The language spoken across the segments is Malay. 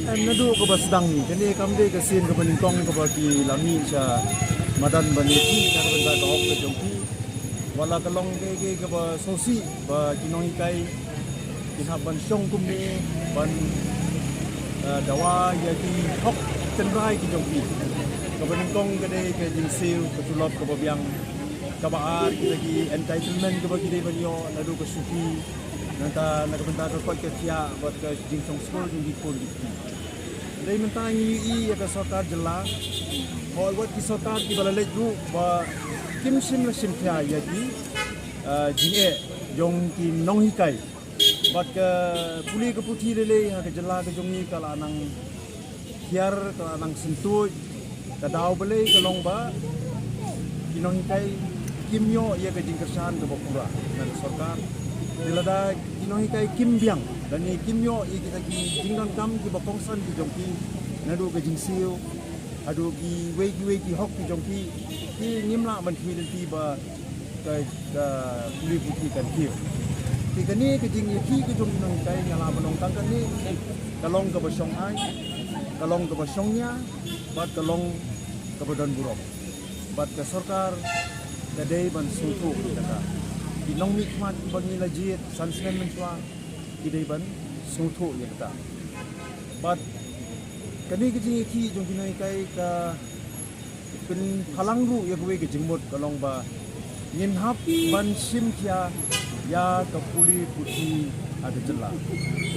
nadu ko ba sedang ni kini kamde ke sin ke peningkong ke bagi lami sya madan baniki dan benda ka hok ke jongki wala kalong ke ba sosi ba kinong ikai kinha ban syong kum ni ban dawa ya ki hok tenrai ki jongki ke peningkong ke de ke jingsil ke tulop ke biang kabaar kita ki entitlement ke bagi de banyo nadu ke suki nanta nakabenta ka kot ke tia buat ke jingsong skol di pol di dai mentang yi ya ka sarkar jela hol buat ki sarkar ki balalej ru ba kim sim la sim tia ya ji jinge jong ki nong hikai buat ke puli ke puti lele ha ke jela ke jongi kala nang hiar kala nang sentuj ka dau bele ke long ba ki nong hikai kimyo ya ke jingkersan ke bapura na sarkar dilada kinohi kai kimbiang dan ni kimyo i kita ki jingdan kam ki bapongsan ki jongki nadu ke jingsiu adu ki wei hok ki jongki ki ngimla ban thi den ti ba ka puli puti kan ki ti kani ke jing ki ki jong nang kai ngala banong tang kan ni kalong ke basong ai kalong ke basongnya bat kalong ke badan buruk bat ke sarkar kadai ban sutu kata Inong mikmat bagi lajit sansmen mentua idai ban suthu ya kata but kani ke ki jong kinai kai ka pen phalang ru ya gwe ke jingmot kalong ba nin hap ban sim kya ya ka puli puti ada jela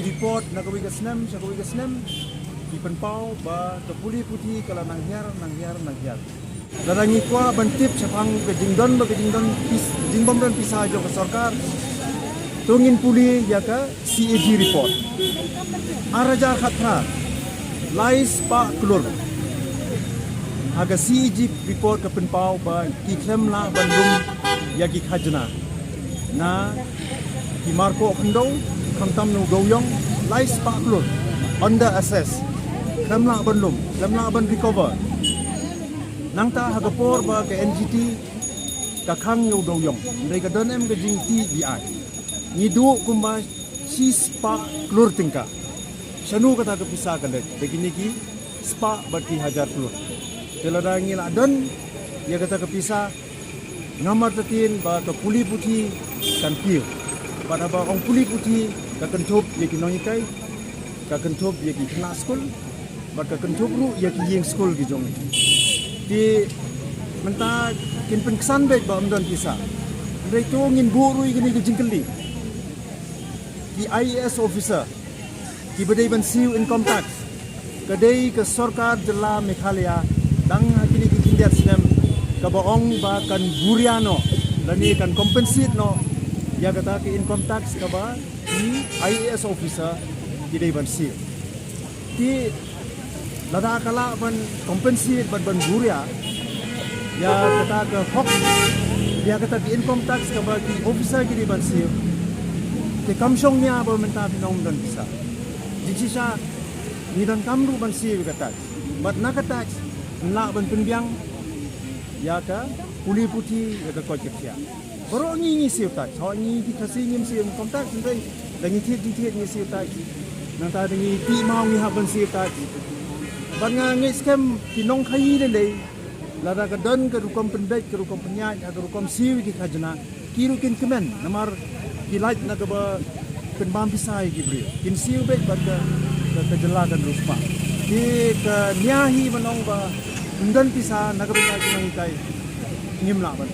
report na gwe ke snam sa gwe ke snam ki pen pau ba ka puli puti kala nang hiar Darangi kwa bantip sapang ke jingdon ba ke jingbom dan pisah jo ke sarkar tungin puli ya ka CAG report araja khatra lais pa klur aga CAG report ke penpau ba ki klem la bandung ya ki khajna na ki marko khndo khamtam no goyong lais pa klur under assess klem la bandung klem la ban recover nangta hagapor ba ke NGT ka khang yo do yong ndai ka don em ga jing TBI ni du kumba si spa klur tingka shanu kata ka pisa ka le begini ki spa bati hajar klur telada ngil adon ya kata ka pisa nomor tatin ba ka puli puti kan pil pada ba ong puli puti ka kentop ye ki nongi kai ka kentop ye ki kena skul ba ka kentop ru ye ki yeng skul ki jong di menta kin penkesan baik ba amdan kisa ndai to ngin buru igini ke jingkeli di IAS officer ki badai ban siu income tax kadai ke sarkar jela Meghalaya dang hakini ki kindiat sinem ka baong ba kan buriano lani kan compensate no ya kata ke income tax ka ba di IAS officer ki dai ban siu di lada kala ban compensate ban buria ya kata ke hok ya kata ke income tax ke bagi officer gini ban siu ke kamsong nya ba menta pinong dan bisa jijisa ni dan kamru ban siu kata bat nak tax la ban penbiang ya ka puli puti ya ka kocekya boro ni siu tax ho ni kita singim siu income tax ndai dangi tiet ni siu tax nang ta dangi ti mau ni ha ban siu tax ban nga ngi scam pinong khai le lada ka don ka rukom pendek ka rukom penyaj ka rukom siwi ki khajna kirukin kemen namar kilait na ka ba penbam pisai ki bri kin siu bek ban ka jela kan ruspa ki ka nyahi manong ba undan pisa na ka ba ki ngai kai ngimla ban